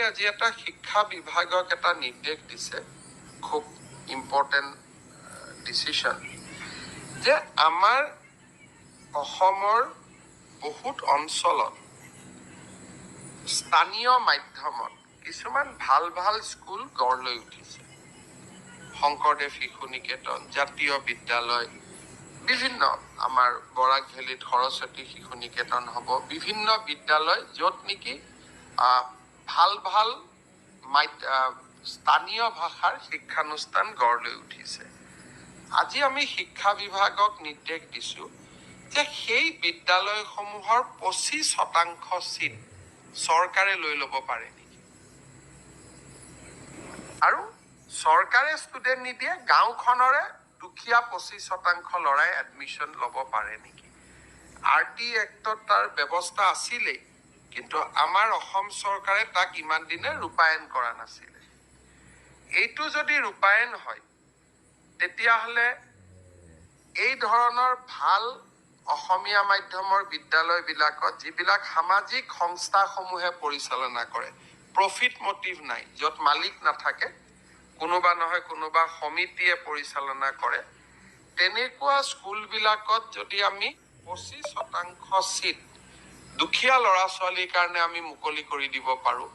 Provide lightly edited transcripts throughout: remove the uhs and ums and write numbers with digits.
আজি এটা শিক্ষা বিভাগক এটা নিৰ্দেশ দিছে, খুব ইম্পৰ্টেণ্ট ডিচিশ্যন, যে আমাৰ অসমৰ বহুত অঞ্চলত স্থানীয় মাধ্যমত কিছুমান ভাল ভাল স্কুল গঢ় লৈ উঠিছে। শংকৰদেৱ শিশু নিকেতন, জাতীয় বিদ্যালয়, বিভিন্ন আমাৰ বৰাক ভেলীত সৰস্বতী শিশু নিকেতন হ'ব, বিভিন্ন বিদ্যালয় য'ত নেকি ভাল ভাল স্থানীয় ভাষাৰ শিক্ষানুষ্ঠান গঢ় লৈ উঠিছে। আজি আমি শিক্ষা বিভাগক নিৰ্দেশ দিছোঁ যে সেই বিদ্যালয়সমূহৰ 25% চিট চৰকাৰে লৈ ল'ব পাৰে নেকি, আৰু চৰকাৰে ষ্টুডেণ্ট নিদিয়ে, গাঁওখনৰে দুখীয়া 25% ল'ৰাই এডমিশ্যন ল'ব পাৰে নেকি। RT এক্টত তাৰ ব্যৱস্থা আছিলেই, কিন্তু আমাৰ অসম চৰকাৰে তাক ইমান দিনে ৰূপায়ণ কৰা নাছিলে। এইটো যদি ৰূপায়ণ হয়, তেতিয়াহ'লে এই ধৰণৰ ভাল অসমীয়া মাধ্যমৰ বিদ্যালয়বিলাকত যিবিলাক সামাজিক সংস্থাসমূহে পৰিচালনা কৰে, প্ৰফিট মটিভ নাই, য'ত মালিক নাথাকে, কোনোবা নহয় কোনোবা সমিতিয়ে পৰিচালনা কৰে, তেনেকুৱা স্কুলবিলাকত যদি আমি 25% চিট দুখীয়া ল'ৰা ছোৱালীৰ কাৰণে আমি মুকলি কৰি দিব পাৰোঁ,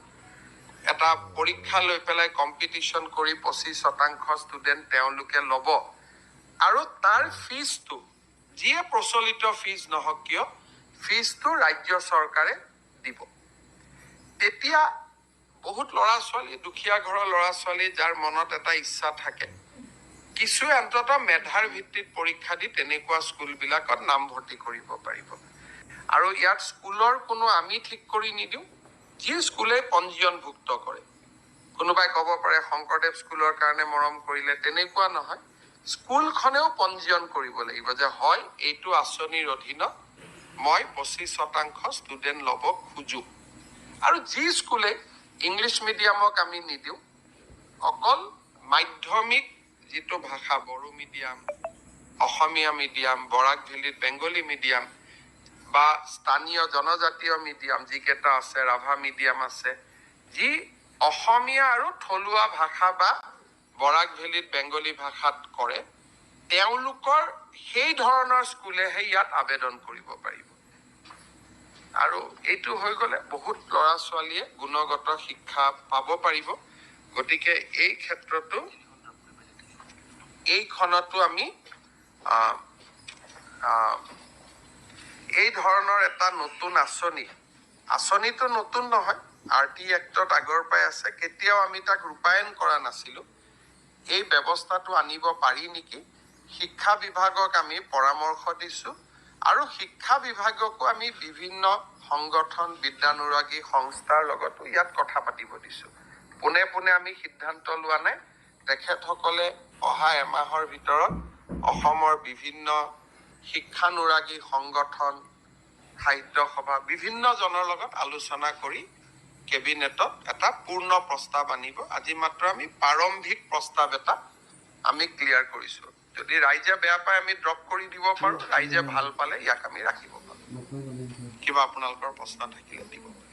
এটা পৰীক্ষা লৈ পেলাই কম্পিটিশ্যন কৰি 25% ষ্টুডেণ্ট তেওঁলোকে ল'ব, আৰু তাৰ ফিজটো যিয়ে প্ৰচলিত ফিজ নহওক কিয়, ফিজটো ৰাজ্য চৰকাৰে দিব। তেতিয়া বহুত ল'ৰা ছোৱালী, দুখীয়া ঘৰৰ ল'ৰা ছোৱালী যাৰ মনত এটা ইচ্ছা থাকে, কিছু অন্ততঃ মেধাৰ ভিত্তিত পৰীক্ষা দি তেনেকুৱা স্কুলবিলাকত নামভৰ্তি কৰিব পাৰিব। আৰু ইয়াত স্কুলৰ কোনো আমি ঠিক কৰি নিদিওঁ, যি স্কুলে পঞ্জীয়নভুক্ত কৰে। কোনোবাই ক'ব পাৰে শংকৰদেৱ স্কুলৰ কাৰণে মৰম কৰিলে, তেনেকুৱা নহয়। স্কুলখনেও পঞ্জীয়ন কৰিব লাগিব যে হয়, এইটো আঁচনিৰ অধীনত মই 25% ষ্টুডেণ্ট ল'ব খোজোঁ। আৰু যি স্কুলে ইংলিছ মিডিয়ামক আমি নিদিওঁ, অকল মাধ্যমিক যিটো ভাষা, বড়ো মিডিয়াম, অসমীয়া মিডিয়াম, বৰাক ভেলীত বেংগলী মিডিয়াম, বা স্থানীয় জনজাতীয় মিডিয়াম যিকেইটা আছে, ৰাভা মিডিয়াম আছে, যি অসমীয়া আৰু থলুৱা ভাষা বা বৰাক ভেলীত বেংগলী ভাষাত কৰে, তেওঁলোকৰ সেই ধৰণৰ স্কুলেহে ইয়াত আবেদন কৰিব পাৰিব। আৰু এইটো হৈ গ'লে বহুত ল'ৰা ছোৱালীয়ে গুণগত শিক্ষা পাব পাৰিব। গতিকে এই ক্ষেত্ৰতো, এইখনতো আমি এই ধৰণৰ এটা নতুন আঁচনিটো নতুন নহয়, RT এক্টত আগৰ পৰাই আছে, কেতিয়াও আমি তাক ৰূপায়ণ কৰা নাছিলোঁ। এই ব্যৱস্থাটো আনিব পাৰি নেকি, শিক্ষা বিভাগক আমি পৰামৰ্শ দিছোঁ, আৰু শিক্ষা বিভাগকো আমি বিভিন্ন সংগঠন, বিদ্যানুৰাগী সংস্থাৰ লগতো ইয়াত কথা পাতিব দিছোঁ। পোনে পোনে আমি সিদ্ধান্ত লোৱা নাই। তেখেতসকলে অহা এমাহৰ ভিতৰত অসমৰ বিভিন্ন শিক্ষানুৰাগী সংগঠন, সাহিত্য সভা, বিভিন্ন জনৰ লগত আলোচনা কৰি কেবিনেটত এটা পূৰ্ণ প্ৰস্তাৱ আনিব। আজি মাত্ৰ আমি প্ৰাৰম্ভিক প্ৰস্তাৱ এটা আমি ক্লিয়াৰ কৰিছোঁ। যদি ৰাইজে বেয়া পায় আমি ড্ৰপ কৰি দিব পাৰোঁ, ৰাইজে ভাল পালে ইয়াক আমি ৰাখিব পাৰোঁ। কিবা আপোনালোকৰ প্ৰশ্ন থাকিলে দিব পাৰে।